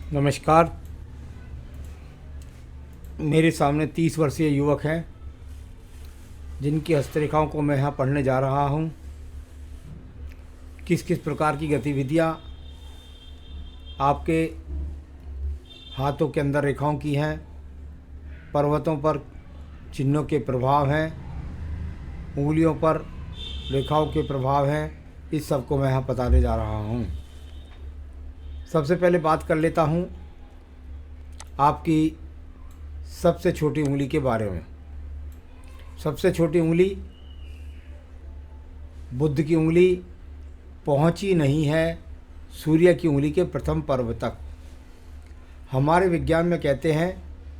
नमस्कार। मेरे सामने 30 वर्षीय युवक हैं जिनकी हस्तरेखाओं को मैं यहाँ पढ़ने जा रहा हूँ। किस किस प्रकार की गतिविधियाँ आपके हाथों के अंदर रेखाओं की हैं, पर्वतों पर चिन्हों के प्रभाव हैं, उंगलियों पर रेखाओं के प्रभाव हैं, इस सब को मैं यहाँ बताने जा रहा हूँ। सबसे पहले बात कर लेता हूँ आपकी सबसे छोटी उंगली के बारे में। सबसे छोटी उंगली बुध की उंगली पहुंची नहीं है सूर्य की उंगली के प्रथम पर्व तक। हमारे विज्ञान में कहते हैं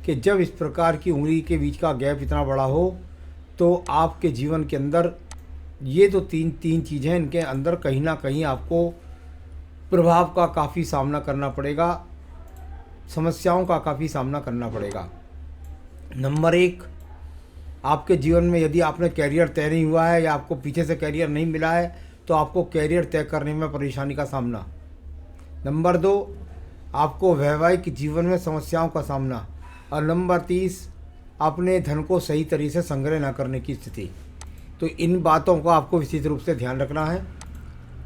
कि जब इस प्रकार की उंगली के बीच का गैप इतना बड़ा हो तो आपके जीवन के अंदर ये तो तीन चीज़ें, इनके अंदर कहीं ना कहीं आपको प्रभाव का काफ़ी सामना करना पड़ेगा, समस्याओं का काफ़ी सामना करना पड़ेगा। नंबर एक, आपके जीवन में यदि आपने कैरियर तय नहीं हुआ है या आपको पीछे से कैरियर नहीं मिला है तो आपको कैरियर तय करने में परेशानी का सामना। नंबर दो, आपको वैवाहिक जीवन में समस्याओं का सामना। और नंबर 30, अपने धन को सही तरीके से संग्रह न करने की स्थिति। तो इन बातों का आपको विशेष रूप से ध्यान रखना है।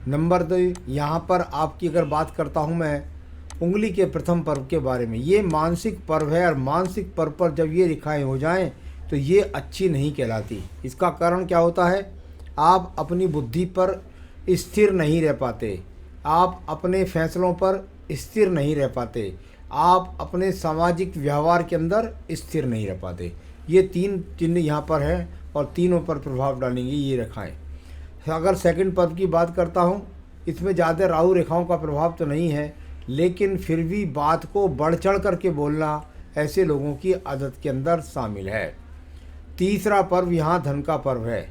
नंबर दो, यहाँ पर आपकी अगर बात करता हूँ मैं उंगली के प्रथम पर्व के बारे में। ये मानसिक पर्व है और मानसिक पर्व पर जब ये रेखाएं हो जाएं तो ये अच्छी नहीं कहलाती। इसका कारण क्या होता है, आप अपनी बुद्धि पर स्थिर नहीं रह पाते, आप अपने फैसलों पर स्थिर नहीं रह पाते, आप अपने सामाजिक व्यवहार के अंदर स्थिर नहीं रह पाते। ये तीन चिन्ह यहाँ पर हैं और तीनों पर प्रभाव डालेंगी ये रेखाएं। अगर सेकंड पर्व की बात करता हूँ, इसमें ज़्यादा राहु रेखाओं का प्रभाव तो नहीं है, लेकिन फिर भी बात को बढ़ चढ़ करके बोलना ऐसे लोगों की आदत के अंदर शामिल है। तीसरा पर्व यहाँ धन का पर्व है।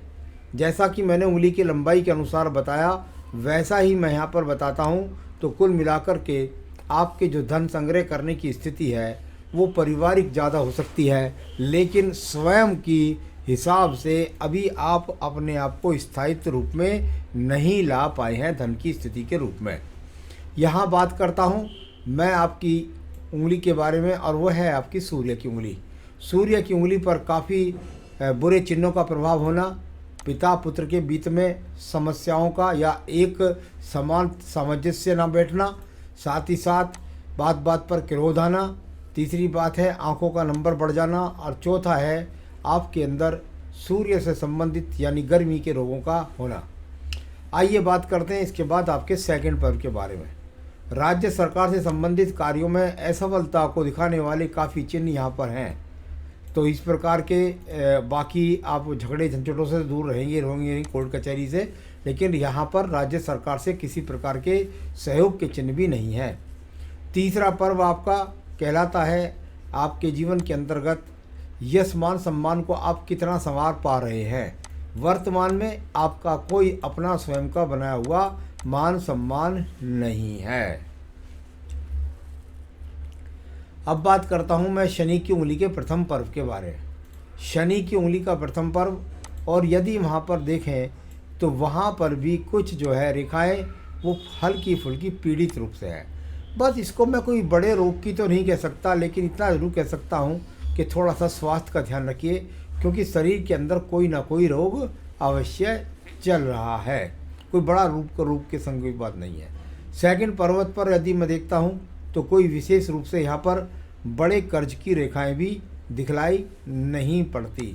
जैसा कि मैंने उंगली की लंबाई के अनुसार बताया वैसा ही मैं यहाँ पर बताता हूँ। तो कुल मिलाकर के आपके जो धन संग्रह करने की स्थिति है वो पारिवारिक ज़्यादा हो सकती है, लेकिन स्वयं की हिसाब से अभी आप अपने आप को स्थायित्व रूप में नहीं ला पाए हैं धन की स्थिति के रूप में। यहाँ बात करता हूँ मैं आपकी उंगली के बारे में, और वह है आपकी सूर्य की उंगली। सूर्य की उंगली पर काफ़ी बुरे चिन्हों का प्रभाव होना, पिता पुत्र के बीच में समस्याओं का या एक समान सामंजस्य ना बैठना, साथ ही साथ बात बात पर क्रोध आना। तीसरी बात है आंखों का नंबर बढ़ जाना। और चौथा है आपके अंदर सूर्य से संबंधित यानी गर्मी के रोगों का होना। आइए बात करते हैं इसके बाद आपके सेकंड पर्व के बारे में। राज्य सरकार से संबंधित कार्यों में असफलता को दिखाने वाले काफ़ी चिन्ह यहाँ पर हैं। तो इस प्रकार के बाकी आप झगड़े झंझटों से दूर रहेंगे कोर्ट कचहरी से, लेकिन यहाँ पर राज्य सरकार से किसी प्रकार के सहयोग के चिन्ह भी नहीं है। तीसरा पर्व आपका कहलाता है आपके जीवन के अंतर्गत यश मान सम्मान को आप कितना संवार पा रहे हैं। वर्तमान में आपका कोई अपना स्वयं का बनाया हुआ मान सम्मान नहीं है। अब बात करता हूं मैं शनि की उंगली के प्रथम पर्व के बारे में। शनि की उंगली का प्रथम पर्व, और यदि वहां पर देखें तो वहां पर भी कुछ जो है रेखाएं वो हल्की फुल्की पीड़ित रूप से है। बस इसको मैं कोई बड़े रोग की तो नहीं कह सकता, लेकिन इतना जरूर कह सकता हूं कि थोड़ा सा स्वास्थ्य का ध्यान रखिए, क्योंकि शरीर के अंदर कोई ना कोई रोग अवश्य चल रहा है। कोई बड़ा रूप के संग की बात नहीं है। सेकंड पर्वत पर यदि मैं देखता हूँ तो कोई विशेष रूप से यहाँ पर बड़े कर्ज की रेखाएं भी दिखलाई नहीं पड़ती।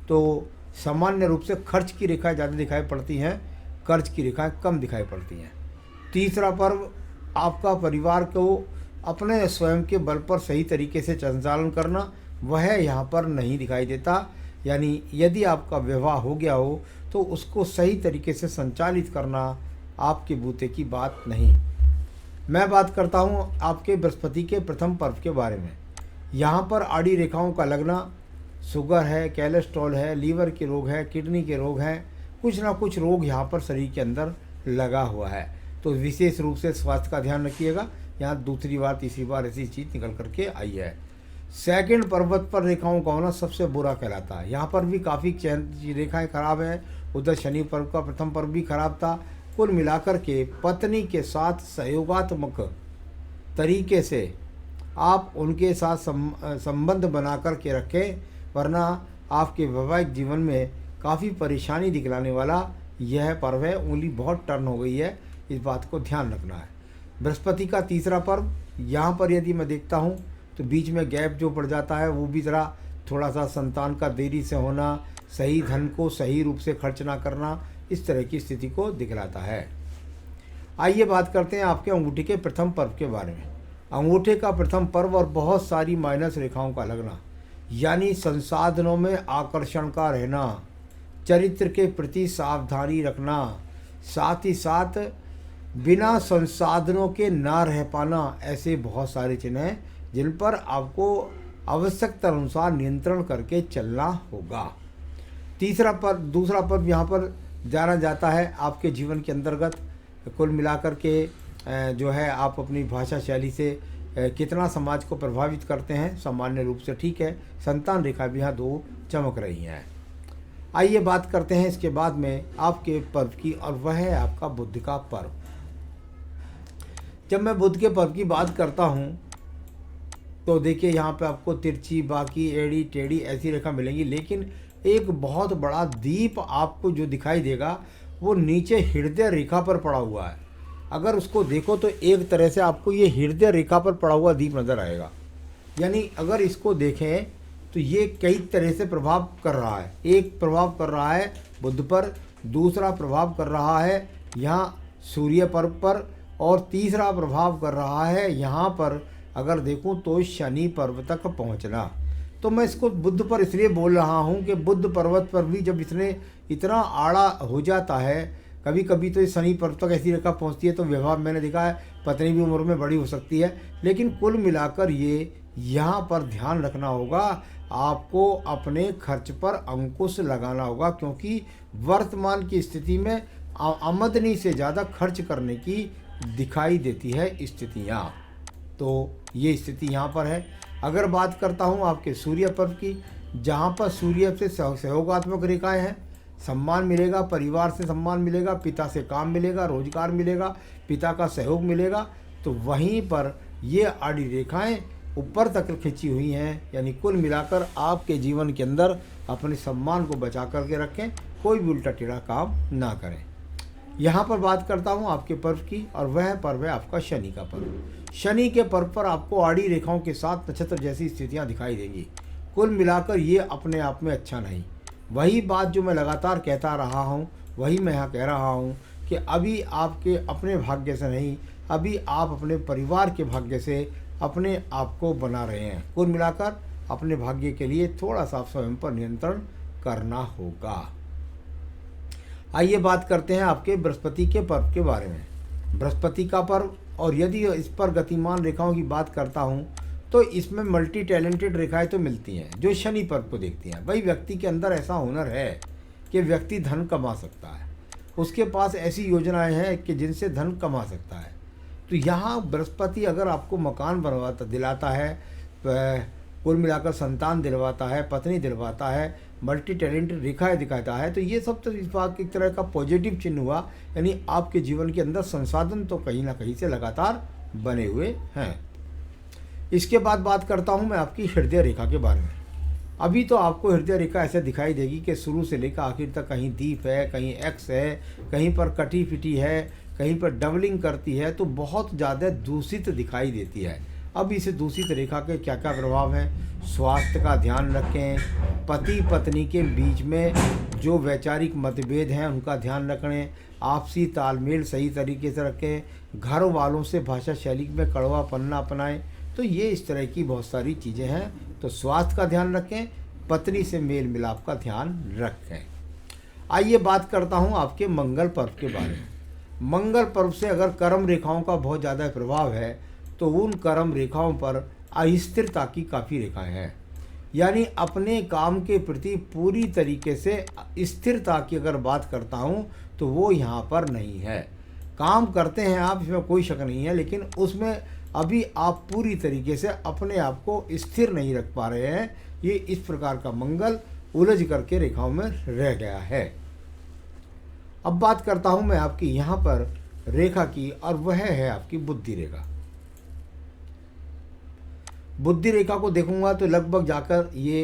तो सामान्य रूप से खर्च की रेखाएं ज़्यादा दिखाई पड़ती हैं, कर्ज की रेखाएं कम दिखाई पड़ती हैं। तीसरा पर्व आपका परिवार को अपने स्वयं के बल पर सही तरीके से संचालन करना, वह यहाँ पर नहीं दिखाई देता। यानी यदि आपका विवाह हो गया हो तो उसको सही तरीके से संचालित करना आपके बूते की बात नहीं। मैं बात करता हूँ आपके बृहस्पति के प्रथम पर्व के बारे में। यहाँ पर आड़ी रेखाओं का लगना, शुगर है, कोलेस्ट्रॉल है, लीवर के रोग है, किडनी के रोग हैं, कुछ ना कुछ रोग यहाँ पर शरीर के अंदर लगा हुआ है। तो विशेष रूप से स्वास्थ्य का ध्यान रखिएगा। यहाँ दूसरी बार तीसरी बार ऐसी चीज़ निकल करके आई है। सेकंड पर्वत पर रेखाओं का होना सबसे बुरा कहलाता है। यहाँ पर भी काफ़ी रेखाएं खराब हैं। उधर शनि पर्व का प्रथम पर्व भी खराब था। कुल मिलाकर के पत्नी के साथ सहयोगात्मक तरीके से आप उनके साथ संबंध बना कर के रखें, वरना आपके वैवाहिक जीवन में काफ़ी परेशानी दिखलाने वाला यह पर्व है। उंगली बहुत टर्न हो गई है, इस बात को ध्यान रखना है। बृहस्पति का तीसरा पर्व, यहाँ पर यदि मैं देखता हूँ तो बीच में गैप जो पड़ जाता है वो भी ज़रा थोड़ा सा संतान का देरी से होना, सही धन को सही रूप से खर्च ना करना, इस तरह की स्थिति को दिखलाता है। आइए बात करते हैं आपके अंगूठे के प्रथम पर्व के बारे में। अंगूठे का प्रथम पर्व और बहुत सारी माइनस रेखाओं का लगना, यानी संसाधनों में आकर्षण का रहना, चरित्र के प्रति सावधानी रखना, साथ ही साथ बिना संसाधनों के ना रह पाना, ऐसे बहुत सारे चिन्ह हैं जिन पर आपको आवश्यकता अनुसार नियंत्रण करके चलना होगा। दूसरा पर्व यहाँ पर जाना जाता है आपके जीवन के अंतर्गत। कुल मिलाकर के जो है आप अपनी भाषा शैली से कितना समाज को प्रभावित करते हैं, सामान्य रूप से ठीक है। संतान रेखा भी यहाँ 2 चमक रही हैं। आइए बात करते हैं इसके बाद में आपके पर्व की, और वह है आपका बुध का पर्व। जब मैं बुध के पर्व की बात करता हूँ तो देखिए यहाँ पे आपको तिरछी, बाकी, एड़ी टेढ़ी ऐसी रेखा मिलेंगी, लेकिन एक बहुत बड़ा दीप आपको जो दिखाई देगा वो नीचे हृदय रेखा पर पड़ा हुआ है। अगर उसको देखो तो एक तरह से आपको ये हृदय रेखा पर पड़ा हुआ दीप नज़र आएगा। यानी अगर इसको देखें तो ये कई तरह से प्रभाव कर रहा है। एक प्रभाव कर रहा है बुध पर, दूसरा प्रभाव कर रहा है यहाँ सूर्य पर्व पर, और तीसरा प्रभाव कर रहा है यहाँ पर अगर देखूं तो शनि पर्व तक पहुँचना। तो मैं इसको बुध पर इसलिए बोल रहा हूँ कि बुध पर्वत पर भी जब इसने इतना आड़ा हो जाता है, कभी कभी तो इस शनि पर्व तक ऐसी रेखा पहुँचती है तो विवाह मैंने देखा है पत्नी भी उम्र में बड़ी हो सकती है। लेकिन कुल मिलाकर ये यहाँ पर ध्यान रखना होगा, आपको अपने खर्च पर अंकुश लगाना होगा, क्योंकि वर्तमान की स्थिति में आमदनी से ज़्यादा खर्च करने की दिखाई देती है स्थितियाँ। तो ये स्थिति यहाँ पर है। अगर बात करता हूँ आपके सूर्य पर्व की, जहाँ पर सूर्य से सहयोगात्मक रेखाएं हैं, सम्मान मिलेगा, परिवार से सम्मान मिलेगा, पिता से काम मिलेगा, रोजगार मिलेगा, पिता का सहयोग मिलेगा, तो वहीं पर ये आड़ी रेखाएं ऊपर तक खिंची हुई हैं। यानी कुल मिलाकर आपके जीवन के अंदर अपने सम्मान को बचा करके रखें, कोई भी उल्टा टेढ़ा काम ना करें। यहाँ पर बात करता हूँ आपके पर्व की, और वह पर्व है आपका शनि का पर्व। शनि के पर्व पर आपको आड़ी रेखाओं के साथ नक्षत्र जैसी स्थितियाँ दिखाई देंगी। कुल मिलाकर ये अपने आप में अच्छा नहीं। वही बात जो मैं लगातार कहता रहा हूँ, वही मैं यहाँ कह रहा हूँ कि अभी आपके अपने भाग्य से नहीं, अभी आप अपने परिवार के भाग्य से अपने आप को बना रहे हैं। कुल मिलाकर अपने भाग्य के लिए थोड़ा सा स्वयं पर नियंत्रण करना होगा। आइए बात करते हैं आपके बृहस्पति के पर्व के बारे में। बृहस्पति का पर्व, और यदि इस पर गतिमान रेखाओं की बात करता हूँ तो इसमें मल्टी टैलेंटेड रेखाएं तो मिलती हैं जो शनि पर्व को देखती हैं। वही व्यक्ति के अंदर ऐसा हुनर है कि व्यक्ति धन कमा सकता है, उसके पास ऐसी योजनाएं हैं कि जिनसे धन कमा सकता है। तो यहाँ बृहस्पति अगर आपको मकान बनवाता दिलाता है, कुल मिलाकर संतान दिलवाता है, पत्नी दिलवाता है, मल्टी टैलेंटेड रेखाएं दिखाता है, तो ये सब तो इस बात की तरह का पॉजिटिव चिन्ह हुआ। यानी आपके जीवन के अंदर संसाधन तो कहीं ना कहीं से लगातार बने हुए हैं। इसके बाद बात करता हूँ मैं आपकी हृदय रेखा के बारे में। अभी तो आपको हृदय रेखा ऐसे दिखाई देगी कि शुरू से लेकर आखिर तक कहीं दीप है, कहीं एक्स है, कहीं पर कटी फिटी है, कहीं पर डबलिंग करती है, तो बहुत ज़्यादा दूषित दिखाई देती है। अब इस दूषित रेखा के क्या क्या प्रभाव हैं, स्वास्थ्य का ध्यान रखें, पति पत्नी के बीच में जो वैचारिक मतभेद हैं उनका ध्यान रखें, आपसी तालमेल सही तरीके से रखें, घर वालों से भाषा शैली में कड़वापन्ना अपनाएं। तो ये इस तरह की बहुत सारी चीज़ें हैं। तो स्वास्थ्य का ध्यान रखें, पत्नी से मेल मिलाप का ध्यान रखें। आइए बात करता हूँ आपके मंगल पर्व के बारे में। मंगल पर्व से अगर कर्म रेखाओं का बहुत ज़्यादा प्रभाव है तो उन कर्म रेखाओं पर अस्थिरता की काफ़ी रेखाएं हैं। यानी अपने काम के प्रति पूरी तरीके से स्थिरता की अगर बात करता हूँ तो वो यहाँ पर नहीं है। काम करते हैं आप, इसमें कोई शक नहीं है, लेकिन उसमें अभी आप पूरी तरीके से अपने आप को स्थिर नहीं रख पा रहे हैं। ये इस प्रकार का मंगल उलझ करके रेखाओं में रह गया है। अब बात करता हूँ मैं आपकी यहाँ पर रेखा की, और वह है आपकी बुद्धि रेखा। बुद्धि रेखा को देखूंगा तो लगभग जाकर ये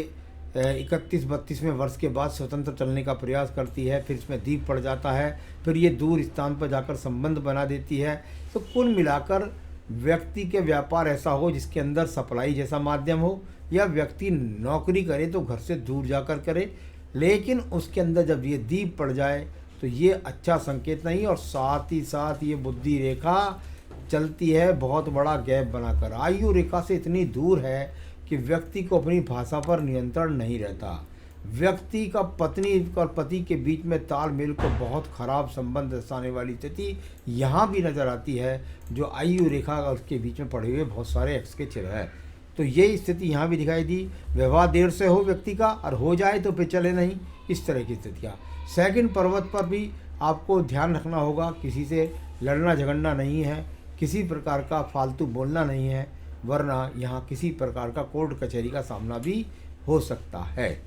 31-32वें वर्ष के बाद स्वतंत्र चलने का प्रयास करती है, फिर इसमें दीप पड़ जाता है, फिर ये दूर स्थान पर जाकर संबंध बना देती है। तो कुल मिलाकर व्यक्ति के व्यापार ऐसा हो जिसके अंदर सप्लाई जैसा माध्यम हो, या व्यक्ति नौकरी करे तो घर से दूर जाकर करे, लेकिन उसके अंदर जब ये दीप पड़ जाए तो ये अच्छा संकेत नहीं। और साथ ही साथ ये बुद्धि रेखा चलती है बहुत बड़ा गैप बनाकर, आयु रेखा से इतनी दूर है कि व्यक्ति को अपनी भाषा पर नियंत्रण नहीं रहता। व्यक्ति का पत्नी और पति के बीच में तालमेल को बहुत खराब संबंध दर्शाने वाली स्थिति यहाँ भी नज़र आती है, जो आयु रेखा और उसके बीच में पड़े हुए बहुत सारे एक्स के चिन्ह है। तो ये स्थिति यहाँ भी दिखाई दी। विवाह देर से हो व्यक्ति का, और हो जाए तो फिर चले नहीं, इस तरह की स्थितियाँ। सेकंड पर्वत पर भी आपको ध्यान रखना होगा, किसी से लड़ना झगड़ना नहीं है, किसी प्रकार का फालतू बोलना नहीं है, वरना यहाँ किसी प्रकार का कोर्ट कचहरी का सामना भी हो सकता है।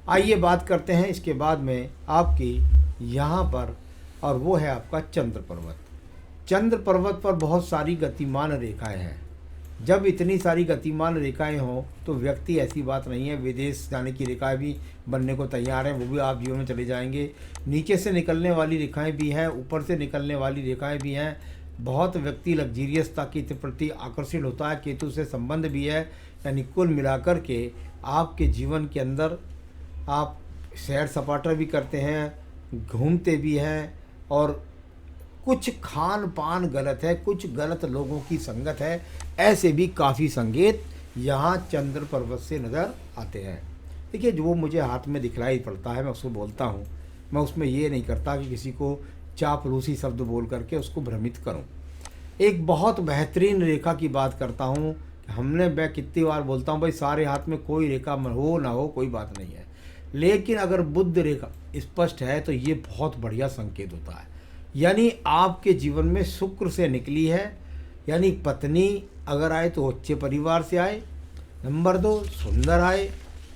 आइए बात करते हैं इसके बाद में आपकी यहाँ पर, और वो है आपका चंद्र पर्वत। चंद्र पर्वत पर बहुत सारी गतिमान रेखाएं हैं। जब इतनी सारी गतिमान रेखाएं हों तो व्यक्ति, ऐसी बात नहीं है, विदेश जाने की रेखाएं भी बनने को तैयार हैं, वो भी आप जीवन में चले जाएंगे। नीचे से निकलने वाली रेखाएं भी हैं, ऊपर से निकलने वाली रेखाएं भी हैं। बहुत व्यक्ति लग्जीरियसता के प्रति आकर्षित होता है, केतु से संबंध भी है। यानी कुल मिलाकर के आपके जीवन के अंदर आप सैर सपाटा भी करते हैं, घूमते भी हैं, और कुछ खान पान गलत है, कुछ गलत लोगों की संगत है, ऐसे भी काफ़ी संकेत यहाँ चंद्र पर्वत से नज़र आते हैं। देखिए, जो मुझे हाथ में दिखलाई पड़ता है मैं उसको बोलता हूँ, मैं उसमें ये नहीं करता कि किसी को चापलूसी शब्द बोल करके उसको भ्रमित करूं। एक बहुत बेहतरीन रेखा की बात करता हूं। मैं कितनी बार बोलता हूं भाई, सारे हाथ में कोई रेखा हो ना हो कोई बात नहीं है, लेकिन अगर बुध रेखा स्पष्ट है तो ये बहुत बढ़िया संकेत होता है। यानी आपके जीवन में शुक्र से निकली है, यानी पत्नी अगर आए तो अच्छे परिवार से आए, नंबर 2 सुंदर आए,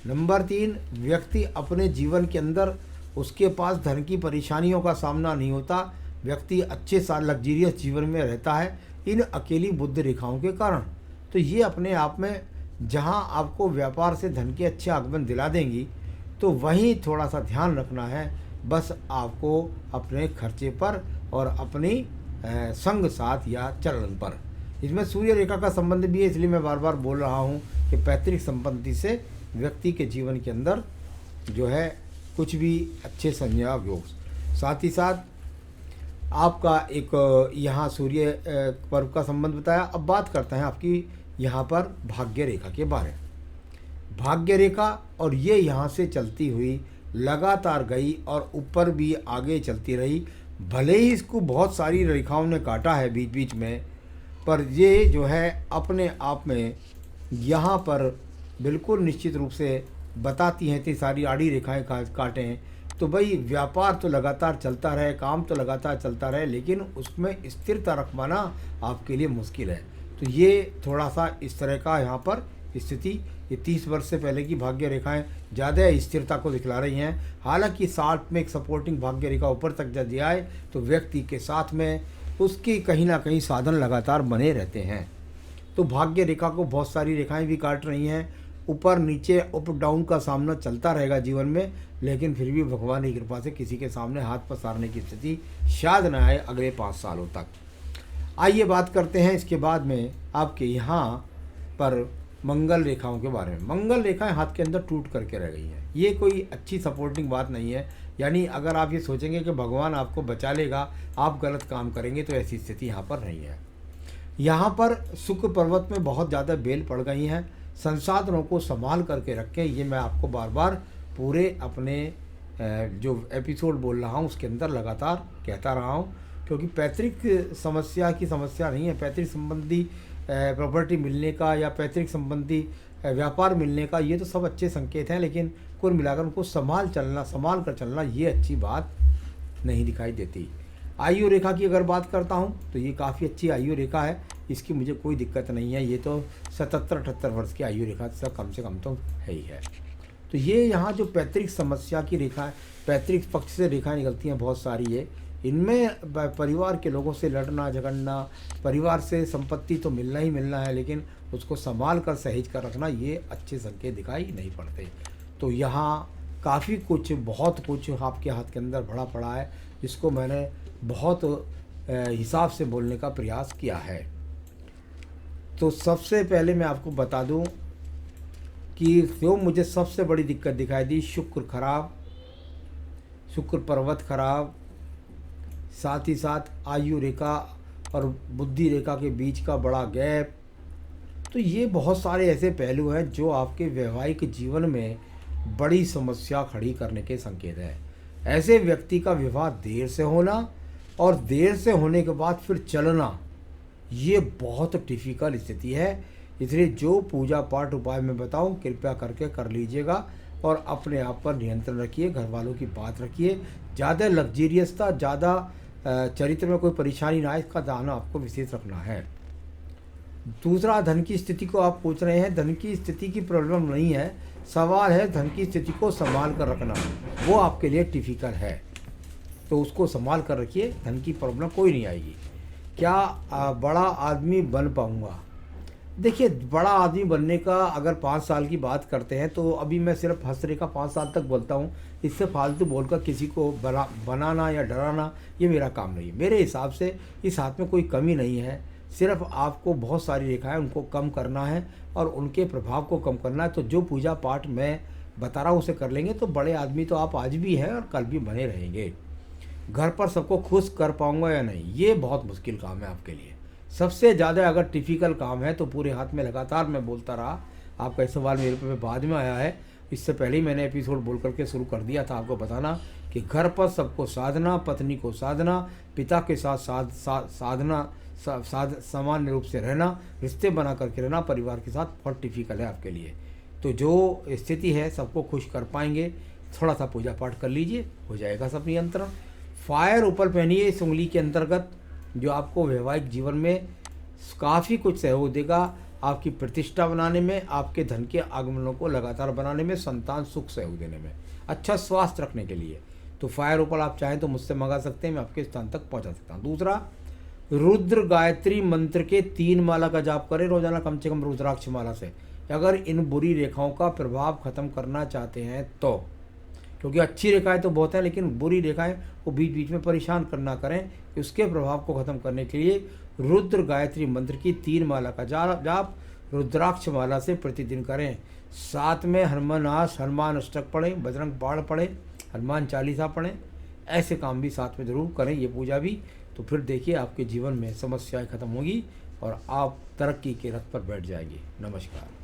नंबर 3 व्यक्ति अपने जीवन के अंदर उसके पास धन की परेशानियों का सामना नहीं होता, व्यक्ति अच्छे सा लग्जरियस जीवन में रहता है इन अकेली बुध रेखाओं के कारण। तो ये अपने आप में जहां आपको व्यापार से धन के अच्छे आगमन दिला देंगी, तो वहीं थोड़ा सा ध्यान रखना है बस आपको अपने खर्चे पर और अपनी संग साथ या चलन पर। इसमें सूर्य रेखा का संबंध भी है, इसलिए मैं बार बार बोल रहा हूँ कि पैतृक संपत्ति से व्यक्ति के जीवन के अंदर जो है कुछ भी अच्छे संयोग योग। साथ ही साथ आपका एक यहाँ सूर्य पर्व का संबंध बताया। अब बात करते हैं आपकी यहाँ पर भाग्य रेखा के बारे में। भाग्य रेखा, और ये यहाँ से चलती हुई लगातार गई और ऊपर भी आगे चलती रही। भले ही इसको बहुत सारी रेखाओं ने काटा है बीच बीच में, पर ये जो है अपने आप में यहाँ पर बिल्कुल निश्चित रूप से बताती हैं। इतनी सारी आड़ी रेखाएं काटे हैं तो भाई व्यापार तो लगातार चलता रहे, काम तो लगातार चलता रहे, लेकिन उसमें स्थिरता रख पाना आपके लिए मुश्किल है। तो ये थोड़ा सा इस तरह का यहाँ पर स्थिति, ये 30 वर्ष से पहले की भाग्य रेखाएं ज़्यादा स्थिरता को दिखला रही हैं। हालांकि साथ में एक सपोर्टिंग भाग्य रेखा ऊपर तक जब जाए तो व्यक्ति के साथ में उसकी कहीं ना कहीं साधन लगातार बने रहते हैं। तो भाग्य रेखा को बहुत सारी रेखाएं भी काट रही हैं, ऊपर नीचे अप डाउन का सामना चलता रहेगा जीवन में, लेकिन फिर भी भगवान की कृपा से किसी के सामने हाथ पसारने की स्थिति शायद न आए अगले 5 सालों तक। आइए बात करते हैं इसके बाद में आपके यहाँ पर मंगल रेखाओं के बारे में। मंगल रेखाएं हाथ के अंदर टूट करके रह गई हैं, ये कोई अच्छी सपोर्टिंग बात नहीं है। यानी अगर आप ये सोचेंगे कि भगवान आपको बचा लेगा, आप गलत काम करेंगे, तो ऐसी स्थिति यहाँ पर नहीं है। यहाँ पर शुक्र पर्वत में बहुत ज़्यादा बेल पड़ गई हैं। संसाधनों को संभाल करके रखें, ये मैं आपको बार बार पूरे अपने जो एपिसोड बोल रहा हूँ उसके अंदर लगातार कहता रहा हूँ, क्योंकि पैतृक समस्या की समस्या नहीं है। पैतृक संबंधी प्रॉपर्टी मिलने का या पैतृक संबंधी व्यापार मिलने का, ये तो सब अच्छे संकेत हैं, लेकिन कुल मिलाकर उनको संभाल कर चलना ये अच्छी बात नहीं दिखाई देती। आयु रेखा की अगर बात करता हूँ तो ये काफ़ी अच्छी आयु रेखा है, इसकी मुझे कोई दिक्कत नहीं है। ये तो 77-78 वर्ष की आयु रेखा से कम तो है ही है। तो ये यहाँ जो पैतृक समस्या की रेखा, पैतृक पक्ष से रेखाएं निकलती हैं बहुत सारी, इनमें परिवार के लोगों से लड़ना झगड़ना, परिवार से संपत्ति तो मिलना ही मिलना है, लेकिन उसको संभाल कर सहेज कर रखना, ये अच्छे संकेत दिखाई नहीं पड़ते। तो यहाँ काफ़ी कुछ, बहुत कुछ आपके हाथ के अंदर भरा पड़ा है, जिसको मैंने बहुत हिसाब से बोलने का प्रयास किया है। तो सबसे पहले मैं आपको बता दूं कि जो मुझे सबसे बड़ी दिक्कत दिखाई दी, शुक्र खराब, शुक्र पर्वत खराब, साथ ही साथ आयु रेखा और बुद्धि रेखा के बीच का बड़ा गैप। तो ये बहुत सारे ऐसे पहलू हैं जो आपके वैवाहिक जीवन में बड़ी समस्या खड़ी करने के संकेत हैं। ऐसे व्यक्ति का विवाह देर से होना और देर से होने के बाद फिर चलना, ये बहुत डिफ़िकल्ट स्थिति है। इसलिए जो पूजा पाठ उपाय मैं बताऊं, कृपया करके कर लीजिएगा और अपने आप पर नियंत्रण रखिए, घर वालों की बात रखिए। ज़्यादा लग्जीरियसता, ज़्यादा चरित्र में कोई परेशानी ना आए, इसका ध्यान आपको विशेष रखना है। दूसरा, धन की स्थिति को आप पूछ रहे हैं। धन की स्थिति की प्रॉब्लम नहीं है, सवाल है धन की स्थिति को संभाल कर रखना, वो आपके लिए डिफ़िकल्ट है। तो उसको संभाल कर रखिए, धन की प्रॉब्लम कोई नहीं आएगी। क्या बड़ा आदमी बन पाऊँगा? देखिए, बड़ा आदमी बनने का अगर 5 साल की बात करते हैं तो अभी मैं सिर्फ हंसरे का 5 साल तक बोलता हूँ। इससे फालतू बोलकर किसी को बनाना या डराना, ये मेरा काम नहीं है। मेरे हिसाब से इस हाथ में कोई कमी नहीं है, सिर्फ आपको बहुत सारी रेखाएं उनको कम करना है और उनके प्रभाव को कम करना है। तो जो पूजा पाठ मैं बता रहा हूँ उसे कर लेंगे तो बड़े आदमी तो आप आज भी हैं और कल भी बने रहेंगे। घर पर सबको खुश कर पाऊँगा या नहीं, ये बहुत मुश्किल काम है आपके लिए। सबसे ज़्यादा अगर टिपिकल काम है तो पूरे हाथ में लगातार मैं बोलता रहा। आपका इस सवाल मेरे पे बाद में आया है, इससे पहले ही मैंने एपिसोड बोल करके शुरू कर दिया था आपको बताना कि घर पर सबको साधना, पत्नी को साधना, पिता के साथ साधना, सामान्य रूप से रहना, रिश्ते बना करके रहना परिवार के साथ बहुत टिपिकल है आपके लिए। तो जो स्थिति है सबको खुश कर पाएंगे, थोड़ा सा पूजा पाठ कर लीजिए, हो जाएगा सब नियंत्रण। फायर ऊपर पहनिए इस उंगली के अंतर्गत, जो आपको वैवाहिक जीवन में काफ़ी कुछ सहयोग देगा, आपकी प्रतिष्ठा बनाने में, आपके धन के आगमनों को लगातार बनाने में, संतान सुख सहयोग देने में, अच्छा स्वास्थ्य रखने के लिए। तो फायर ऊपर आप चाहें तो मुझसे मंगा सकते हैं, मैं आपके स्थान तक पहुंचा सकता हूं। दूसरा, रुद्र गायत्री मंत्र के 3 माला का जाप करें रोजाना कम से कम रुद्राक्ष माला से, अगर इन बुरी रेखाओं का प्रभाव खत्म करना चाहते हैं तो। क्योंकि अच्छी रेखाएं तो बहुत हैं, लेकिन बुरी रेखाएं वो बीच बीच में परेशान करना करें। उसके प्रभाव को खत्म करने के लिए रुद्र गायत्री मंत्र की 3 माला का जाप रुद्राक्ष माला से प्रतिदिन करें। साथ में हनुमान अष्टक पढ़ें, बजरंग बाण पढ़ें, हनुमान चालीसा पढ़ें। ऐसे काम भी साथ में ज़रूर करें, ये पूजा भी। तो फिर देखिए आपके जीवन में समस्याएं खत्म होगी और आप तरक्की के रथ पर बैठ जाएंगे। नमस्कार।